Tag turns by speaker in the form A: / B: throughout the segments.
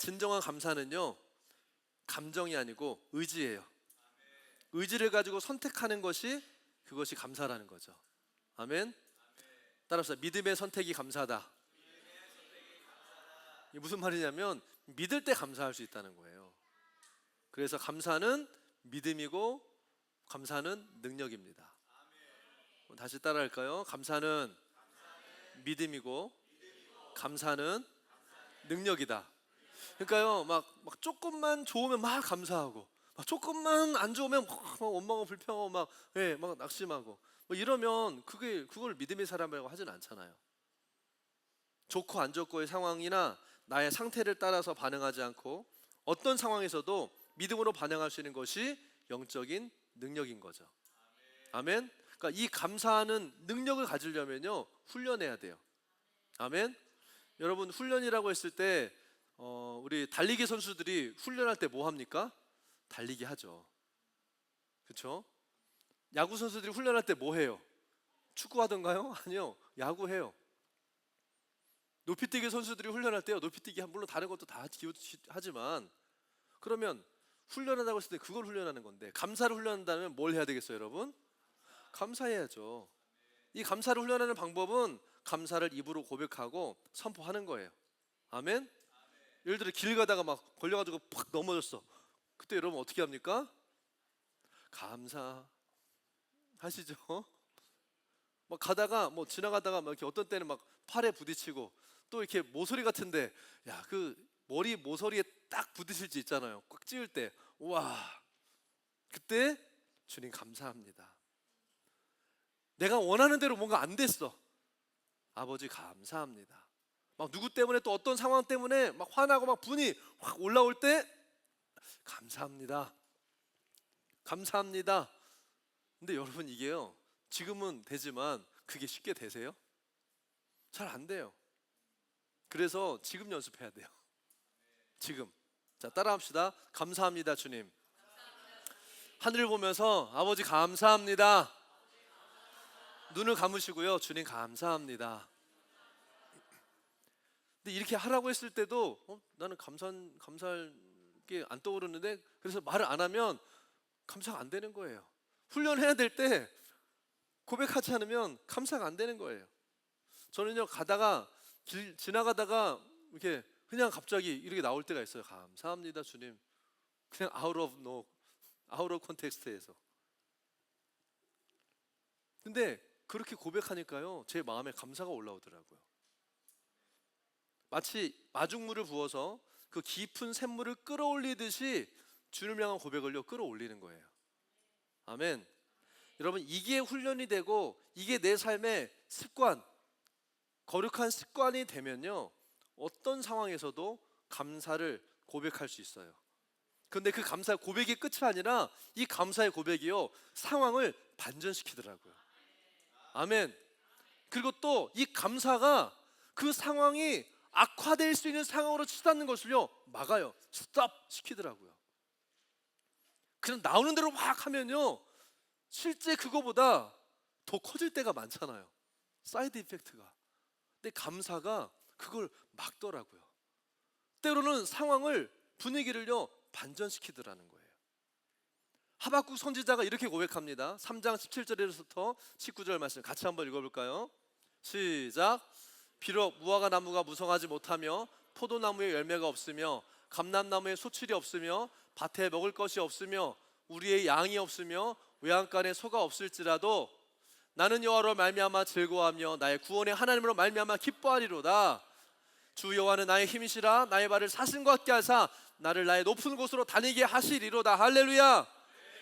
A: 진정한 감사는요, 감정이 아니고 의지예요. 의지를 가지고 선택하는 것이 그것이 감사라는 거죠. 아멘. 따라서 믿음의 선택이 감사다. 이게 무슨 말이냐면 믿을 때 감사할 수 있다는 거예요. 그래서 감사는 믿음이고 감사는 능력입니다. 다시 따라할까요? 감사는 믿음이고 감사는 능력이다. 그러니까요, 막 조금만 좋으면 막 감사하고, 막 조금만 안 좋으면 막 원망하고 불평하고 막 낙심하고, 뭐 이러면 그걸 믿음의 사람이라고 하진 않잖아요. 좋고 안 좋고의 상황이나 나의 상태를 따라서 반응하지 않고 어떤 상황에서도 믿음으로 반응할 수 있는 것이 영적인 능력인 거죠. 아멘. 그러니까 이 감사하는 능력을 가지려면요, 훈련해야 돼요. 아멘. 여러분, 훈련이라고 했을 때 우리 달리기 선수들이 훈련할 때 뭐 합니까? 달리기 하죠. 그렇죠? 야구 선수들이 훈련할 때 뭐 해요? 축구 하던가요? 아니요, 야구해요. 높이뛰기 선수들이 훈련할 때요, 높이뛰기 물론 다른 것도 다 하지만, 그러면 훈련하다고 했을 때 그걸 훈련하는 건데, 감사를 훈련한다면 뭘 해야 되겠어요, 여러분? 감사해야죠. 이 감사를 훈련하는 방법은 감사를 입으로 고백하고 선포하는 거예요. 아멘. 예를 들어 길 가다가 막 걸려가지고 팍 넘어졌어. 그때 여러분 어떻게 합니까? 감사 하시죠. 막 가다가 뭐 지나가다가 막 이렇게 어떤 때는 막 팔에 부딪히고, 또 이렇게 모서리 같은데, 야, 그 머리 모서리에 딱 부딪힐 때 있잖아요. 꽉 찌을 때, 와, 그때 주님 감사합니다. 내가 원하는 대로 뭔가 안 됐어. 아버지 감사합니다. 막 누구 때문에, 또 어떤 상황 때문에 막 화나고 막 분이 확 올라올 때 감사합니다. 감사합니다. 근데 여러분, 이게요, 지금은 되지만 그게 쉽게 되세요? 잘 안 돼요. 그래서 지금 연습해야 돼요. 지금. 자, 따라합시다. 감사합니다, 주님. 하늘을 보면서 아버지 감사합니다. 눈을 감으시고요, 주님 감사합니다. 근데 이렇게 하라고 했을 때도 나는 감사할 게 안 떠오르는데, 그래서 말을 안 하면 감사가 안 되는 거예요. 훈련해야 될 때 고백하지 않으면 감사가 안 되는 거예요. 저는요, 길 지나가다가 이렇게 그냥 갑자기 이렇게 나올 때가 있어요. 감사합니다, 주님. 그냥 out of context에서. 근데 그렇게 고백하니까요, 제 마음에 감사가 올라오더라고요. 마치 마중물을 부어서 그 깊은 샘물을 끌어올리듯이 주님을 향한 고백을요, 끌어올리는 거예요. 아멘. 여러분, 이게 훈련이 되고 이게 내 삶의 습관, 거룩한 습관이 되면요, 어떤 상황에서도 감사를 고백할 수 있어요. 근데 그 감사의 고백이 끝이 아니라 이 감사의 고백이요, 상황을 반전시키더라고요. 아멘. 그리고 또 이 감사가 그 상황이 악화될 수 있는 상황으로 치닫는 것을요, 막아요. 스톱 시키더라고요. 그냥 나오는 대로 막 하면요, 실제 그거보다 더 커질 때가 많잖아요. 사이드 이펙트가. 근데 감사가 그걸 막더라고요. 때로는 상황을, 분위기를요, 반전시키더라는 거예요. 하박국 선지자가 이렇게 고백합니다. 3장 17절에서부터 19절 말씀 같이 한번 읽어볼까요? 시작. 비록 무화과 나무가 무성하지 못하며 포도나무에 열매가 없으며 감람나무에 소출이 없으며 밭에 먹을 것이 없으며 우리의 양이 없으며 외양간에 소가 없을지라도 나는 여호와로 말미암아 즐거워하며 나의 구원의 하나님으로 말미암아 기뻐하리로다. 주 여호와는 나의 힘이시라. 나의 발을 사슴과 같게 하사 나를 나의 높은 곳으로 다니게 하시리로다. 할렐루야.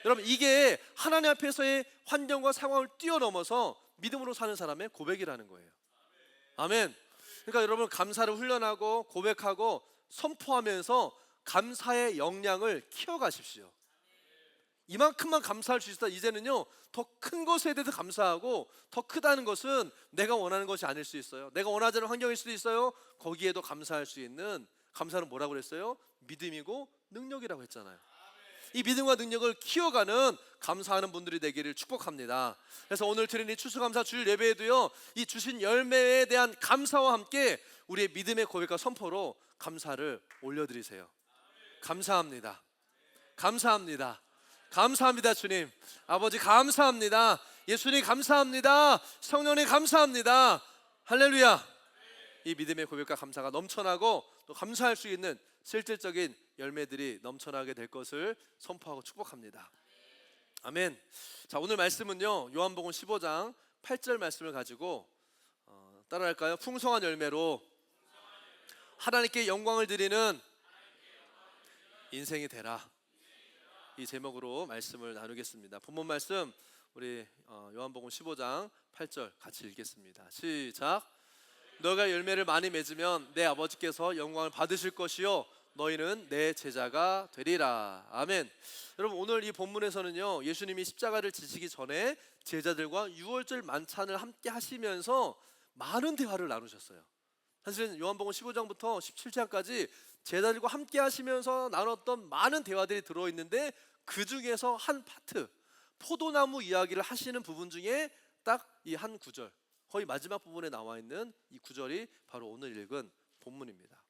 A: 여러분, 이게 하나님 앞에서의 환경과 상황을 뛰어넘어서 믿음으로 사는 사람의 고백이라는 거예요. 아멘. 그러니까 여러분, 감사를 훈련하고 고백하고 선포하면서 감사의 역량을 키워가십시오. 이만큼만 감사할 수 있다. 이제는요, 더 큰 것에 대해서 감사하고, 더 크다는 것은 내가 원하는 것이 아닐 수 있어요. 내가 원하지 않는 환경일 수도 있어요. 거기에도 감사할 수 있는, 감사는 뭐라고 그랬어요? 믿음이고 능력이라고 했잖아요. 이 믿음과 능력을 키워가는 감사하는 분들이 되기를 축복합니다. 그래서 오늘 드린 이 추수감사 주일 예배에도요, 이 주신 열매에 대한 감사와 함께 우리의 믿음의 고백과 선포로 감사를 올려드리세요. 감사합니다. 감사합니다. 감사합니다. 주님, 아버지 감사합니다. 예수님 감사합니다. 성령님 감사합니다. 할렐루야. 이 믿음의 고백과 감사가 넘쳐나고 또 감사할 수 있는 실질적인 열매들이 넘쳐나게 될 것을 선포하고 축복합니다. 아멘. 자, 오늘 말씀은요, 요한복음 15장 8절 말씀을 가지고 따라할까요? 풍성한 열매로 하나님께 영광을 드리는 인생이 되라. 이 제목으로 말씀을 나누겠습니다. 본문 말씀 우리 요한복음 15장 8절 같이 읽겠습니다. 시작. 너희가 열매를 많이 맺으면 내 아버지께서 영광을 받으실 것이요 너희는 내 제자가 되리라. 아멘. 여러분, 오늘 이 본문에서는요, 예수님이 십자가를 지시기 전에 제자들과 유월절 만찬을 함께 하시면서 많은 대화를 나누셨어요. 사실은 요한복음 15장부터 17장까지 제자들과 함께 하시면서 나눴던 많은 대화들이 들어있는데, 그 중에서 한 파트, 포도나무 이야기를 하시는 부분 중에 딱 이 한 구절, 거의 마지막 부분에 나와 있는 이 구절이 바로 오늘 읽은 본문입니다.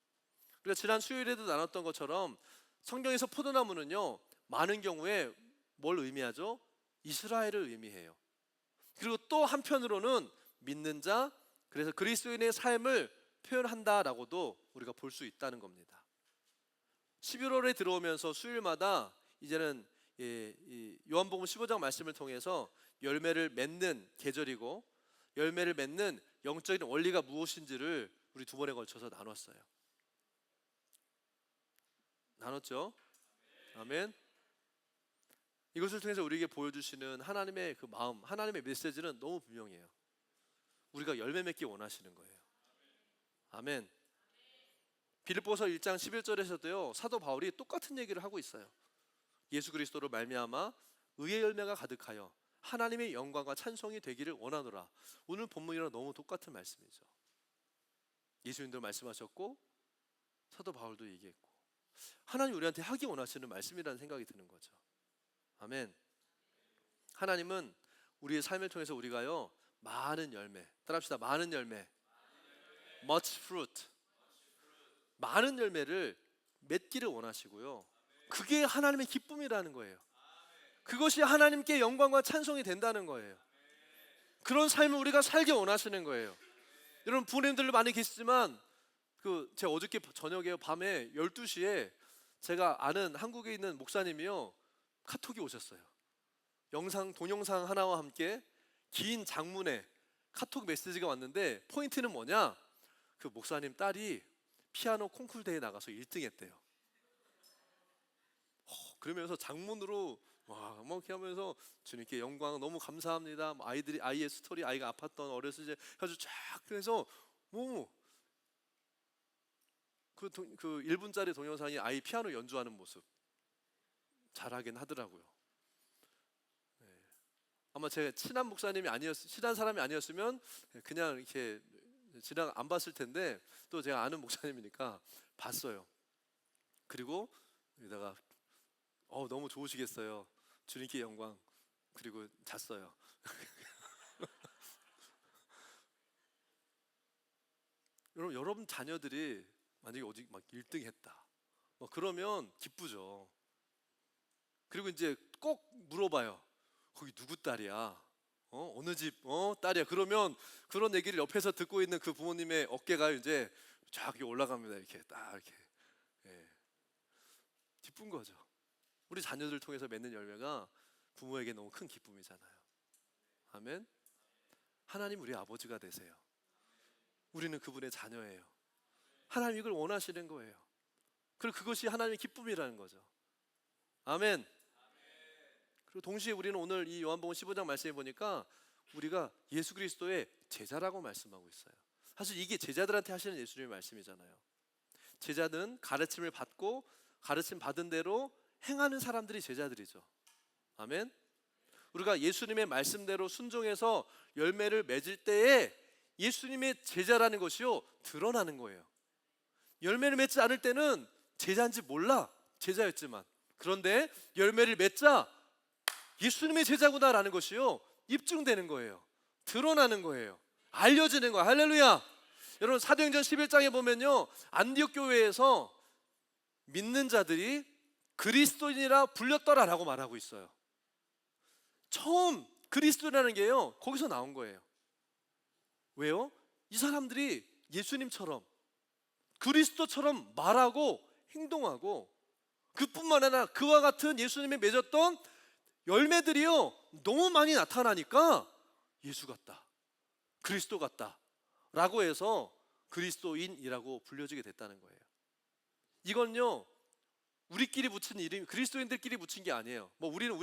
A: 우리가 지난 수요일에도 나눴던 것처럼 성경에서 포도나무는요, 많은 경우에 뭘 의미하죠? 이스라엘을 의미해요. 그리고 또 한편으로는 믿는 자, 그래서 그리스도인의 삶을 표현한다라고도 우리가 볼 수 있다는 겁니다. 11월에 들어오면서 수요일마다 이제는 이 요한복음 15장 말씀을 통해서 열매를 맺는 계절이고, 열매를 맺는 영적인 원리가 무엇인지를 우리 두 번에 걸쳐서 나눴죠? 아멘. 이것을 통해서 우리에게 보여주시는 하나님의 그 마음, 하나님의 메시지는 너무 분명해요. 우리가 열매 맺기 원하시는 거예요. 아멘. 빌립보서 1장 11절에서도요, 사도 바울이 똑같은 얘기를 하고 있어요. 예수 그리스도로 말미암아 의의 열매가 가득하여 하나님의 영광과 찬송이 되기를 원하노라. 오늘 본문이랑 너무 똑같은 말씀이죠. 예수님도 말씀하셨고 사도 바울도 얘기했고, 하나님 우리한테 하기 원하시는 말씀이라는 생각이 드는 거죠. 아멘. 하나님은 우리의 삶을 통해서 우리가요, 많은 열매, 따라합시다. 많은 열매, much fruit, 많은 열매를 맺기를 원하시고요, 그게 하나님의 기쁨이라는 거예요. 그것이 하나님께 영광과 찬송이 된다는 거예요. 그런 삶을 우리가 살기 원하시는 거예요. 여러분, 부모님들 많이 계시지만 제가 어저께 저녁에 밤에 12시에 제가 아는 한국에 있는 목사님이요, 카톡이 오셨어요. 동영상 하나와 함께 긴 장문의 카톡 메시지가 왔는데, 포인트는 뭐냐? 그 목사님 딸이 피아노 콩쿨 대회에 나가서 1등 했대요. 그러면서 장문으로 막 이렇게 하면서 주님께 영광 너무 감사합니다. 아이의 스토리, 아이가 아팠던 어렸을 때 해가지고 쫙, 그래서 그 1분짜리 동영상이 아이 피아노 연주하는 모습, 잘하긴 하더라고요. 네. 아마 제가 친한 사람이 아니었으면 그냥 이렇게 지나가 안 봤을 텐데, 또 제가 아는 목사님이니까 봤어요. 그리고 여기다가 너무 좋으시겠어요. 주님께 영광. 그리고 잤어요. 여러분 자녀들이 만약에 어디 막 1등 했다, 그러면 기쁘죠. 그리고 이제 꼭 물어봐요. 거기 누구 딸이야? 어느 집 딸이야? 그러면 그런 얘기를 옆에서 듣고 있는 그 부모님의 어깨가 이제 쫙 올라갑니다. 이렇게 딱 이렇게. 예. 기쁜 거죠. 우리 자녀들 통해서 맺는 열매가 부모에게 너무 큰 기쁨이잖아요. 아멘. 하나님 우리 아버지가 되세요. 우리는 그분의 자녀예요. 하나님 이걸 원하시는 거예요. 그리고 그것이 하나님의 기쁨이라는 거죠. 아멘. 그리고 동시에 우리는 오늘 이 요한복음 15장 말씀해 보니까 우리가 예수 그리스도의 제자라고 말씀하고 있어요. 사실 이게 제자들한테 하시는 예수님의 말씀이잖아요. 제자는 가르침을 받고 가르침 받은 대로 행하는 사람들이 제자들이죠. 아멘. 우리가 예수님의 말씀대로 순종해서 열매를 맺을 때에 예수님의 제자라는 것이요, 드러나는 거예요. 열매를 맺지 않을 때는 제자인지 몰라, 제자였지만. 그런데 열매를 맺자 예수님의 제자구나라는 것이요, 입증되는 거예요. 드러나는 거예요. 알려지는 거예요. 할렐루야. 여러분 사도행전 11장에 보면요, 안디옥 교회에서 믿는 자들이 그리스도인이라 불렸더라라고 말하고 있어요. 처음 그리스도라는 게요, 거기서 나온 거예요. 왜요? 이 사람들이 예수님처럼 그리스도처럼 말하고 행동하고, 그뿐만 아니라 그와 같은 예수님이 맺었던 열매들이요 너무 많이 나타나니까 예수 같다, 그리스도 같다 라고 해서 그리스도인이라고 불려지게 됐다는 거예요. 이건요 우리끼리 붙인 이름, 그리스도인들끼리 붙인 게 아니에요. 뭐 우리는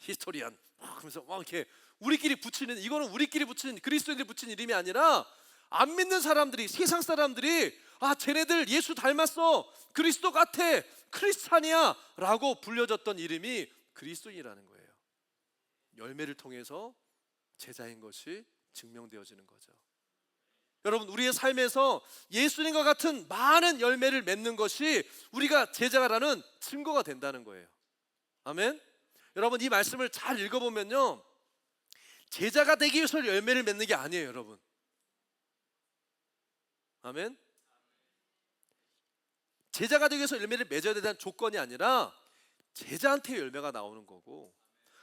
A: 히스토리안 그러면서 막 이렇게 우리끼리 붙이는, 이거는 우리끼리 붙인, 그리스도인들이 붙인 이름이 아니라 안 믿는 사람들이, 세상 사람들이 쟤네들 예수 닮았어, 그리스도 같아, 크리스찬이야 라고 불려졌던 이름이 그리스도인이라는 거예요. 열매를 통해서 제자인 것이 증명되어지는 거죠. 여러분, 우리의 삶에서 예수님과 같은 많은 열매를 맺는 것이 우리가 제자라는 증거가 된다는 거예요. 아멘. 여러분, 이 말씀을 잘 읽어보면요, 제자가 되기 위해서 열매를 맺는 게 아니에요, 여러분. 아멘. 제자가 되기 위해서 열매를 맺어야 되는 조건이 아니라 제자한테 열매가 나오는 거고,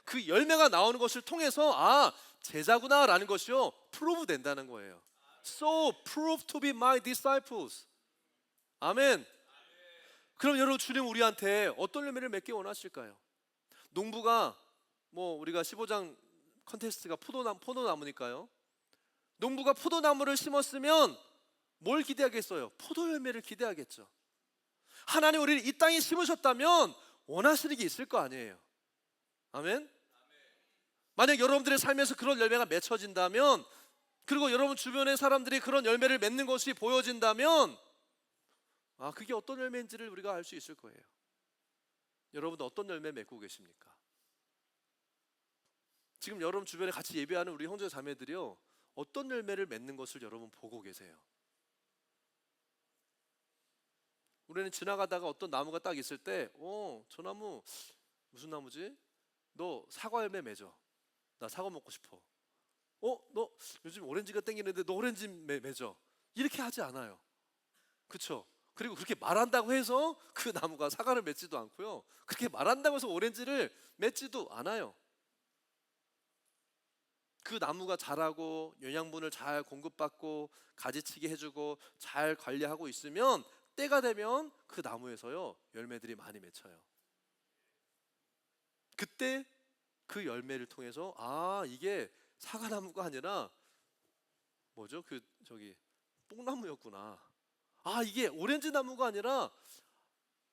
A: 그 열매가 나오는 것을 통해서 제자구나 라는 것이요 프로브 된다는 거예요. So prove to be my disciples. 아멘. 그럼 여러분, 주님 우리한테 어떤 열매를 맺기 원하실까요? 농부가 우리가 15장 컨테스트가 포도나무니까요. 농부가 포도나무를 심었으면 뭘 기대하겠어요? 포도 열매를 기대하겠죠. 하나님 우리를 이 땅에 심으셨다면 원하시는 게 있을 거 아니에요. 아멘. 만약 여러분들의 삶에서 그런 열매가 맺혀진다면, 그리고 여러분 주변의 사람들이 그런 열매를 맺는 것이 보여진다면 그게 어떤 열매인지를 우리가 알 수 있을 거예요. 여러분도 어떤 열매 맺고 계십니까? 지금 여러분 주변에 같이 예배하는 우리 형제 자매들이요 어떤 열매를 맺는 것을 여러분 보고 계세요? 우리는 지나가다가 어떤 나무가 딱 있을 때 저 나무 무슨 나무지? 너 사과 열매 맺어. 나 사과 먹고 싶어. 너 요즘 오렌지가 땡기는데 너 오렌지 맺어. 이렇게 하지 않아요. 그렇죠? 그리고 그렇게 말한다고 해서 그 나무가 사과를 맺지도 않고요, 그렇게 말한다고 해서 오렌지를 맺지도 않아요. 그 나무가 자라고 영양분을 잘 공급받고 가지치기 해주고 잘 관리하고 있으면 때가 되면 그 나무에서요 열매들이 많이 맺혀요. 그때 그 열매를 통해서 이게 사과나무가 아니라 뭐죠? 뽕나무였구나. 이게 오렌지 나무가 아니라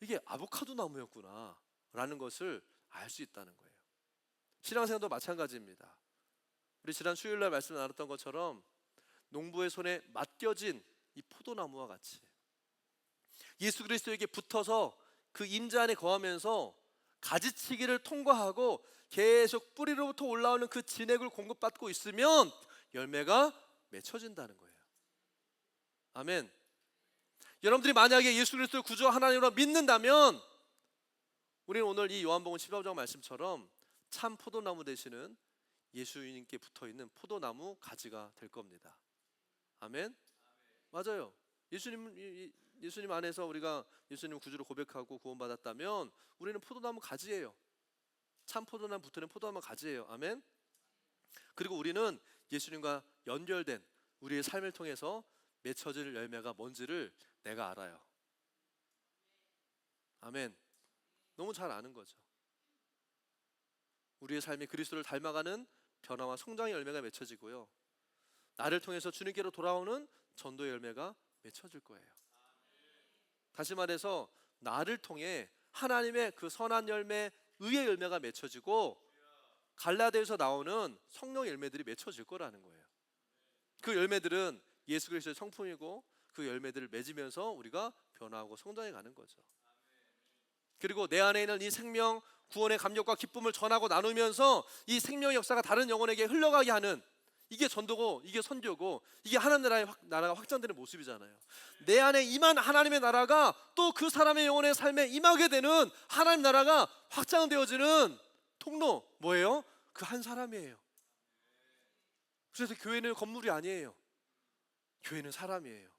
A: 이게 아보카도 나무였구나 라는 것을 알 수 있다는 거예요. 신앙생활도 마찬가지입니다. 우리 지난 수요일날 말씀 나눴던 것처럼 농부의 손에 맡겨진 이 포도나무와 같이 예수 그리스도에게 붙어서 그 임재 안에 거하면서 가지치기를 통과하고 계속 뿌리로부터 올라오는 그 진액을 공급받고 있으면 열매가 맺혀진다는 거예요. 아멘. 여러분들이 만약에 예수 그리스도를 구주 하나님으로 믿는다면 우리는 오늘 이 요한복음 15장 말씀처럼 참 포도나무 되시는 예수님께 붙어있는 포도나무 가지가 될 겁니다. 아멘. 맞아요. 예수님 안에서 우리가 예수님 구주로 고백하고 구원받았다면 우리는 포도나무 가지예요. 참 포도나무 붙어있는 포도나무 가지예요. 아멘. 그리고 우리는 예수님과 연결된 우리의 삶을 통해서 맺혀질 열매가 뭔지를 내가 알아요. 아멘. 너무 잘 아는 거죠. 우리의 삶이 그리스도를 닮아가는 변화와 성장의 열매가 맺혀지고요, 나를 통해서 주님께로 돌아오는 전도의 열매가 맺혀질 거예요. 다시 말해서 나를 통해 하나님의 그 선한 열매, 의의 열매가 맺혀지고 갈라디아에서 나오는 성령의 열매들이 맺혀질 거라는 거예요. 그 열매들은 예수 그리스도의 성품이고 그 열매들을 맺으면서 우리가 변화하고 성장해 가는 거죠. 그리고 내 안에 있는 이 생명, 구원의 감격과 기쁨을 전하고 나누면서 이 생명의 역사가 다른 영혼에게 흘러가게 하는, 이게 전도고 이게 선교고 이게 하나님 나라가 확장되는 모습이잖아요. 내 안에 임한 하나님의 나라가 또 그 사람의 영혼의 삶에 임하게 되는 하나님 나라가 확장되어지는 통로, 뭐예요? 그 한 사람이에요. 그래서 교회는 건물이 아니에요. 교회는 사람이에요.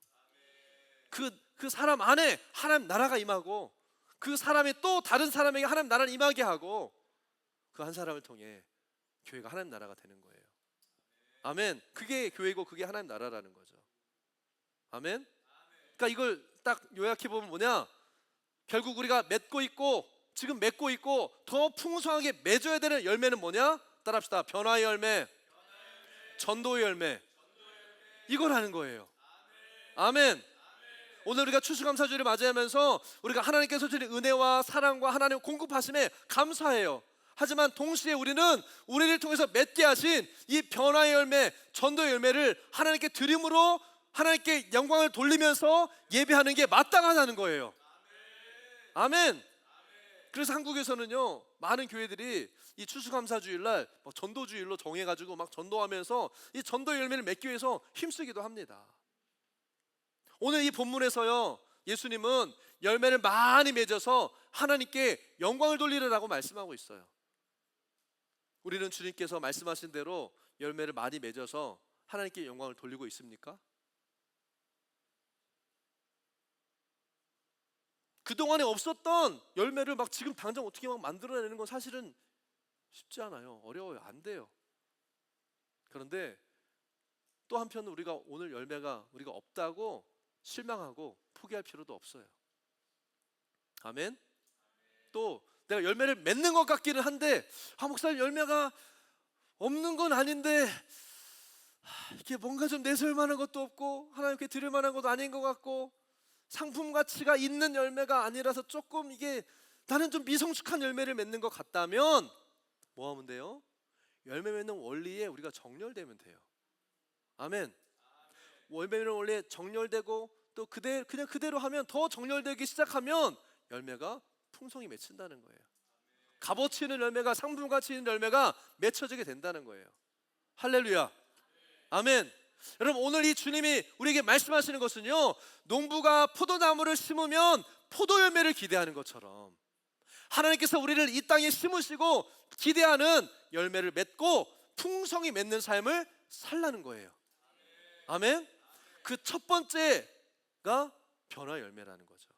A: 그 사람 안에 하나님 나라가 임하고, 그 사람이 또 다른 사람에게 하나님 나라를 임하게 하고, 그 한 사람을 통해 교회가 하나님 나라가 되는 거예요. 아멘. 그게 교회고 그게 하나님 나라라는 거죠. 아멘. 그러니까 이걸 딱 요약해 보면 뭐냐, 결국 우리가 맺고 있고 지금 맺고 있고 더 풍성하게 맺어야 되는 열매는 뭐냐? 따라합시다. 변화의 열매, 전도의 열매, 이거라는 거예요. 아멘. 오늘 우리가 추수감사주를 맞이하면서 우리가 하나님께서 주신 은혜와 사랑과 하나님 공급하심에 감사해요. 하지만 동시에 우리는 우리를 통해서 맺게 하신 이 변화의 열매, 전도의 열매를 하나님께 드림으로 하나님께 영광을 돌리면서 예배하는 게 마땅하다는 거예요. 아멘. 그래서 한국에서는요, 많은 교회들이 이 추수감사주일날 전도주일로 정해가지고 막 전도하면서 이 전도의 열매를 맺기 위해서 힘쓰기도 합니다. 오늘 이 본문에서요, 예수님은 열매를 많이 맺어서 하나님께 영광을 돌리라고 말씀하고 있어요. 우리는 주님께서 말씀하신 대로 열매를 많이 맺어서 하나님께 영광을 돌리고 있습니까? 그동안에 없었던 열매를 막 지금 당장 어떻게 막 만들어내는 건 사실은 쉽지 않아요. 어려워요. 안 돼요. 그런데 또 한편 우리가 오늘 열매가 우리가 없다고 실망하고 포기할 필요도 없어요. 아멘. 또 내가 열매를 맺는 것 같기는 한데, 목사님 열매가 없는 건 아닌데 이게 뭔가 좀 내세울 만한 것도 없고 하나님께 드릴 만한 것도 아닌 것 같고 상품 가치가 있는 열매가 아니라서 조금 이게 나는 좀 미성숙한 열매를 맺는 것 같다면 뭐 하면 돼요? 열매 맺는 원리에 우리가 정렬되면 돼요. 아멘. 열매 맺는 원리에 정렬되고 또 그냥 그대로 하면, 더 정렬되기 시작하면 열매가 풍성히 맺힌다는 거예요. 값어치 있는 열매가, 상품 가치 있는 열매가 맺혀지게 된다는 거예요. 할렐루야. 아멘. 여러분, 오늘 이 주님이 우리에게 말씀하시는 것은요, 농부가 포도나무를 심으면 포도 열매를 기대하는 것처럼 하나님께서 우리를 이 땅에 심으시고 기대하는 열매를 맺고 풍성히 맺는 삶을 살라는 거예요. 아멘. 그 첫 번째가 변화 열매라는 거죠.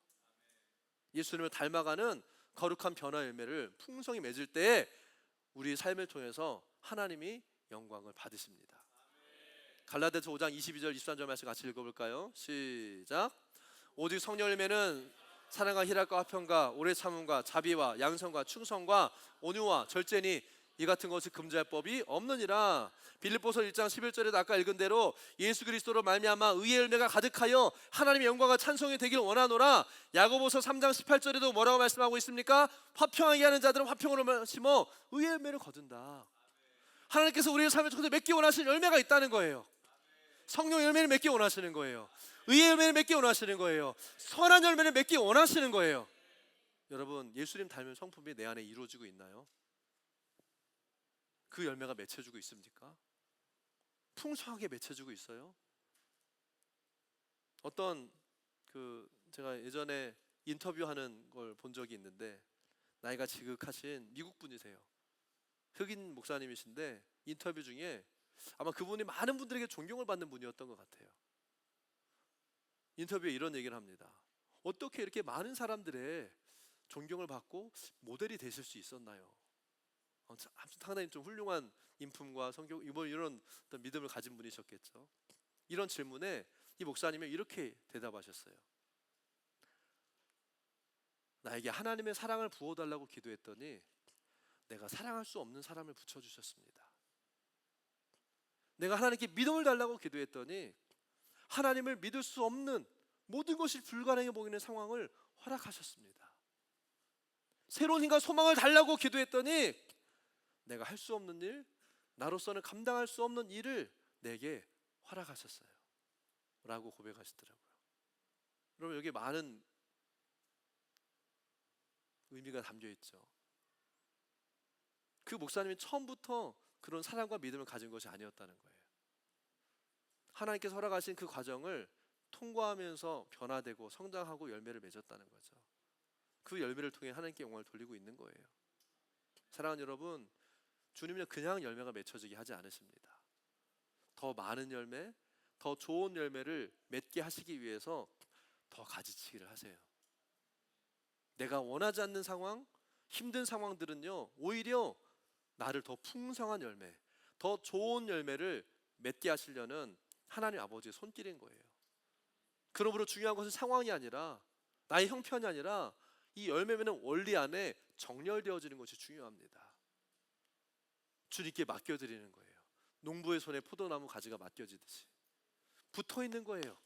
A: 예수님을 닮아가는 거룩한 변화 열매를 풍성히 맺을 때 우리 삶을 통해서 하나님이 영광을 받으십니다. 갈라디아서 5장 22절 23절 말씀 같이 읽어볼까요? 시작. 오직 성령 열매는 사랑과 희락과 화평과 오래 참음과 자비와 양선과 충성과 온유와 절제니 이 같은 것을 금지할 법이 없느니라. 빌립보서 1장 11절에도 아까 읽은 대로 예수 그리스도로 말미암아 의의 열매가 가득하여 하나님의 영광과 찬송이 되길 원하노라. 야고보서 3장 18절에도 뭐라고 말씀하고 있습니까? 화평하게 하는 자들은 화평으로 심어 의의 열매를 거둔다. 하나님께서 우리의 삶을 통해서 맺기 원하시는 열매가 있다는 거예요. 성령 열매를 맺기 원하시는 거예요. 의의 열매를 맺기 원하시는 거예요. 선한 열매를 맺기 원하시는 거예요. 여러분, 예수님 닮은 성품이 내 안에 이루어지고 있나요? 그 열매가 맺혀지고 있습니까? 풍성하게 맺혀지고 있어요? 어떤 제가 예전에 인터뷰하는 걸 본 적이 있는데, 나이가 지극하신 미국 분이세요. 흑인 목사님이신데 인터뷰 중에 아마 그분이 많은 분들에게 존경을 받는 분이었던 것 같아요. 인터뷰에 이런 얘기를 합니다. 어떻게 이렇게 많은 사람들의 존경을 받고 모델이 되실 수 있었나요? 상당히 좀 훌륭한 인품과 성격, 이런 어떤 믿음을 가진 분이셨겠죠. 이런 질문에 이 목사님이 이렇게 대답하셨어요. 나에게 하나님의 사랑을 부어달라고 기도했더니 내가 사랑할 수 없는 사람을 붙여주셨습니다. 내가 하나님께 믿음을 달라고 기도했더니 하나님을 믿을 수 없는, 모든 것이 불가능해 보이는 상황을 허락하셨습니다. 새로운 힘과 소망을 달라고 기도했더니 내가 할 수 없는 일, 나로서는 감당할 수 없는 일을 내게 허락하셨어요 라고 고백하시더라고요. 여러분, 여기 많은 의미가 담겨 있죠. 그 목사님이 처음부터 그런 사랑과 믿음을 가진 것이 아니었다는 거예요. 하나님께서 허락하신 그 과정을 통과하면서 변화되고 성장하고 열매를 맺었다는 거죠. 그 열매를 통해 하나님께 영광을 돌리고 있는 거예요. 사랑하는 여러분, 주님은 그냥 열매가 맺혀지게 하지 않으십니다. 더 많은 열매, 더 좋은 열매를 맺게 하시기 위해서 더 가지치기를 하세요. 내가 원하지 않는 상황, 힘든 상황들은요, 오히려 나를 더 풍성한 열매, 더 좋은 열매를 맺게 하시려는 하나님 아버지의 손길인 거예요. 그러므로 중요한 것은 상황이 아니라, 나의 형편이 아니라 이 열매 맺는 원리 안에 정렬되어지는 것이 중요합니다. 주님께 맡겨드리는 거예요. 농부의 손에 포도나무 가지가 맡겨지듯이 붙어 있는 거예요.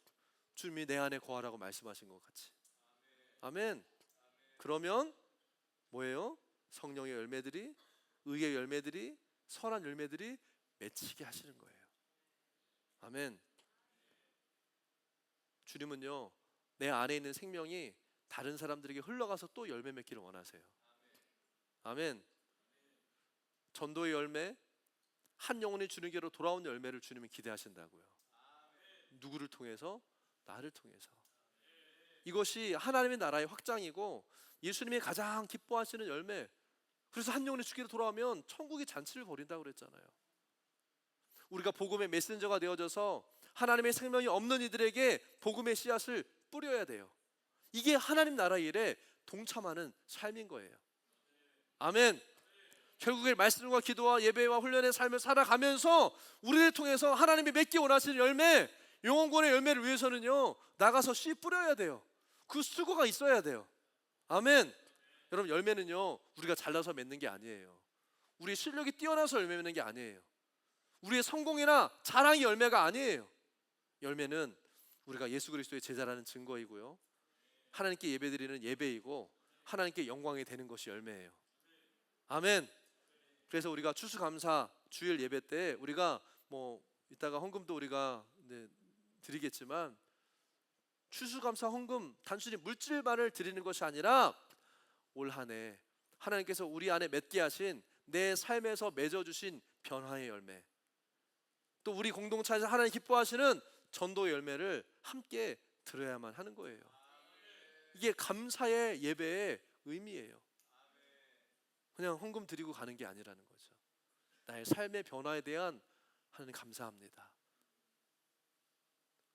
A: 주님이 내 안에 거하라고 말씀하신 것 같이. 아멘. 그러면 뭐예요? 성령의 열매들이, 의의 열매들이, 선한 열매들이 맺히게 하시는 거예요. 아멘. 주님은요, 내 안에 있는 생명이 다른 사람들에게 흘러가서 또 열매 맺기를 원하세요. 아멘. 전도의 열매, 한 영혼이 주님께로 돌아온 열매를 주님은 기대하신다고요. 누구를 통해서? 나를 통해서. 이것이 하나님의 나라의 확장이고 예수님이 가장 기뻐하시는 열매. 그래서 한 영혼이 주께로 돌아오면 천국이 잔치를 벌인다고 그랬잖아요. 우리가 복음의 메신저가 되어져서 하나님의 생명이 없는 이들에게 복음의 씨앗을 뿌려야 돼요. 이게 하나님 나라 일에 동참하는 삶인 거예요. 아멘. 결국에 말씀과 기도와 예배와 훈련의 삶을 살아가면서 우리를 통해서 하나님이 맺기 원하시는 열매, 영혼권의 열매를 위해서는요, 나가서 씨 뿌려야 돼요. 그 수고가 있어야 돼요. 아멘. 여러분, 열매는요, 우리가 잘나서 맺는 게 아니에요. 우리의 실력이 뛰어나서 열매 맺는 게 아니에요. 우리의 성공이나 자랑이 열매가 아니에요. 열매는 우리가 예수 그리스도의 제자라는 증거이고요, 하나님께 예배드리는 예배이고 하나님께 영광이 되는 것이 열매예요. 아멘. 그래서 우리가 추수감사 주일 예배 때 우리가 이따가 헌금도 우리가 드리겠지만, 추수감사 헌금 단순히 물질만을 드리는 것이 아니라 올 한 해 하나님께서 우리 안에 맺게 하신 내 삶에서 맺어주신 변화의 열매, 또 우리 공동체에서 하나님 기뻐하시는 전도의 열매를 함께 들어야만 하는 거예요. 이게 감사의 예배의 의미예요. 그냥 헌금 드리고 가는 게 아니라는 거죠. 나의 삶의 변화에 대한 하나님 감사합니다.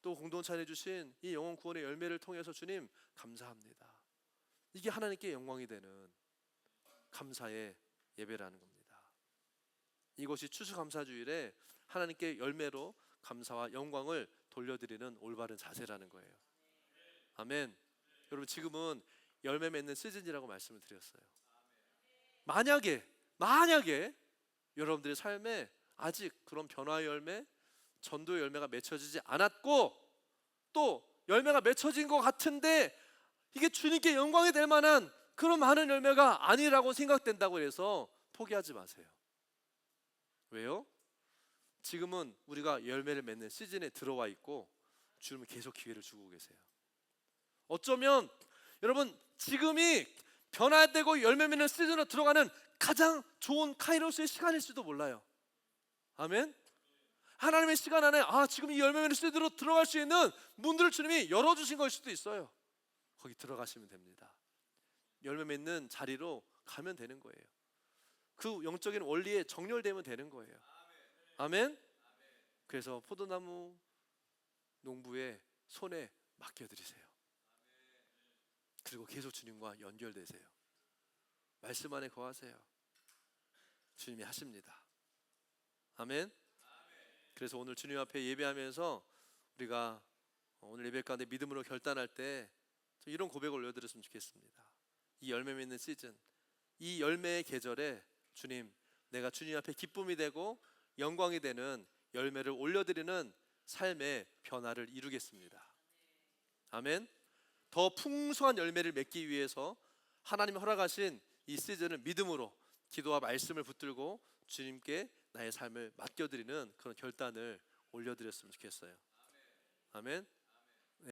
A: 또 공동체 안에 주신 이 영혼 구원의 열매를 통해서 주님 감사합니다. 이게 하나님께 영광이 되는 감사의 예배라는 겁니다. 이것이 추수감사주일에 하나님께 열매로 감사와 영광을 돌려드리는 올바른 자세라는 거예요. 아멘. 여러분, 지금은 열매 맺는 시즌이라고 말씀을 드렸어요. 만약에 여러분들의 삶에 아직 그런 변화의 열매, 전도의 열매가 맺혀지지 않았고, 또 열매가 맺혀진 것 같은데 이게 주님께 영광이 될 만한 그런 많은 열매가 아니라고 생각된다고 해서 포기하지 마세요. 왜요? 지금은 우리가 열매를 맺는 시즌에 들어와 있고 주님은 계속 기회를 주고 계세요. 어쩌면 여러분, 지금이 변화되고 열매 맺는 시즌으로 들어가는 가장 좋은 카이로스의 시간일 수도 몰라요. 아멘. 하나님의 시간 안에 지금 이 열매 맺는 시즌으로 들어갈 수 있는 문들을 주님이 열어주신 걸 수도 있어요. 거기 들어가시면 됩니다. 열매 맺는 자리로 가면 되는 거예요. 그 영적인 원리에 정렬되면 되는 거예요. 아멘. 그래서 포도나무 농부의 손에 맡겨드리세요. 그리고 계속 주님과 연결되세요. 말씀 안에 거하세요. 주님이 하십니다. 아멘. 그래서 오늘 주님 앞에 예배하면서 우리가 오늘 예배 가운데 믿음으로 결단할 때 이런 고백을 올려드렸으면 좋겠습니다. 이 열매 맺는 시즌, 이 열매의 계절에 주님, 내가 주님 앞에 기쁨이 되고 영광이 되는 열매를 올려드리는 삶의 변화를 이루겠습니다. 아멘. 더 풍성한 열매를 맺기 위해서 하나님이 허락하신 이 시즌을 믿음으로 기도와 말씀을 붙들고 주님께 나의 삶을 맡겨드리는 그런 결단을 올려드렸으면 좋겠어요. 아멘.